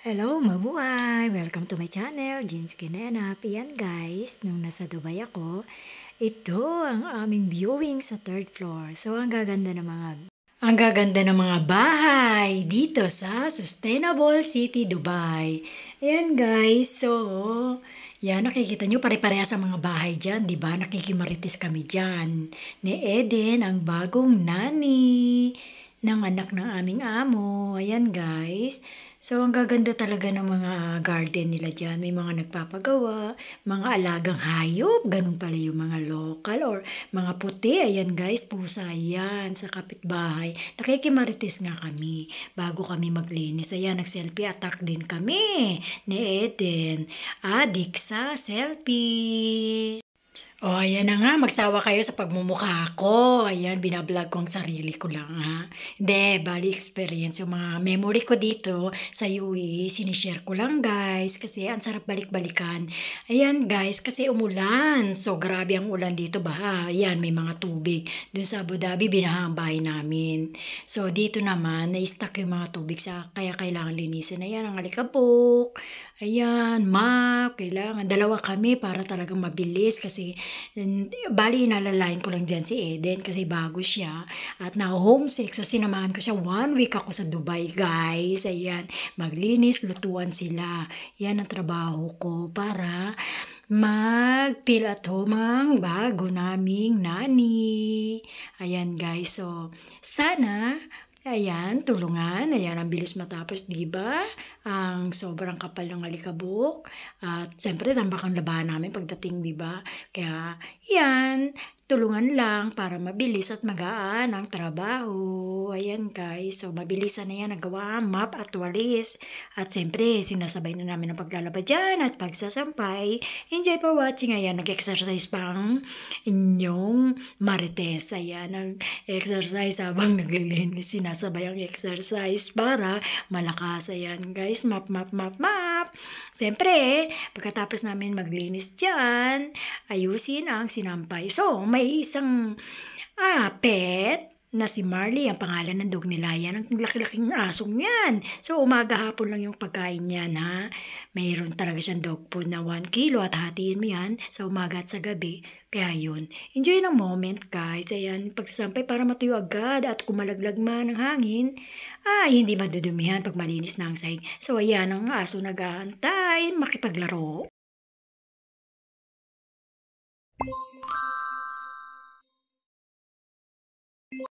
Hello, mabuhay! Welcome to my channel, Jeans Kinenap. Yan guys, nung nasa Dubai ako, ito ang aming viewing sa third floor. So, ang gaganda ng mga bahay dito sa Sustainable City, Dubai. Ayan guys, so, yan nakikita nyo pare-pareha sa mga bahay dyan, di ba? Nakikimarites kami dyan. Ni Eden, ang bagong nani ng anak ng aming amo. Ayan guys. So, ang gaganda talaga ng mga garden nila dyan. May mga nagpapagawa, mga alagang hayop, ganun pala yung mga local or mga puti. Ayan guys, pusa yan sa kapitbahay. Nakikimarites nga kami bago kami maglinis. Ayan, nag-selfie attack din kami ni Eden. Adik sa selfie. Oh, ayan na nga, magsawa kayo sa pagmumukha ko. Ayan, binablog ko ang sarili ko lang ha. Hindi, bali experience. Yung mga memory ko dito sa UE, sinishare ko lang guys. Kasi ang sarap balik-balikan. Ayan guys, kasi umulan. So, grabe ang ulan dito ba? Ayan, may mga tubig. Doon sa Abu Dhabi, binaha ang bahay namin. So, dito naman, na-stuck yung mga tubig kaya kailangan linisin. Ayan, ang alikabok. Ayan, map, kailangan. Dalawa kami para talagang mabilis kasi bali inalalayan ko lang dyan si Eden kasi bago siya at na-homesick. So sinamahan ko siya 1 week ako sa Dubai guys. Ayan, maglinis, lutuan sila. Yan ang trabaho ko para mag-feel at home ang bago naming nani. Ayan guys, so sana ayan, tulungan. Ayan, ang bilis matapos, di ba? Ang sobrang kapal ng alikabok. At siyempre, tambak ang labahan namin pagdating, di ba? Kaya, yan, tulungan lang para mabilis at magaan ang trabaho. Ayan, guys. So, mabilisan na yan. Nagawa ang map at walis. At siyempre, sinasabay na namin ang paglalaba dyan at pagsasampay. Enjoy for watching. Ayan, nag-exercise pa ang inyong marites. Ayan, nag-exercise habang naglilinis. Sinasabay ang exercise para malakas. Ayan, guys. Map, map, map, map. Siyempre, pagkatapos namin maglinis dyan, ayusin ang sinampay. So, may isang pet na si Marley, ang pangalan ng dog nila. Yan, ang laki-laking asong yan. So, umaga hapon lang yung pagkain niyan, ha. Mayroon talaga siyang dog food na 1 kilo at hatiin mo yan sa umaga at sa gabi. Kaya yun. Enjoy ng moment, guys. Ayan, pagsasampay para matuyo agad at kumalaglag man ng hangin, hindi madudumihan pag malinis na ang sahig. So, ayan, ang aso nag-aantay, makipaglaro.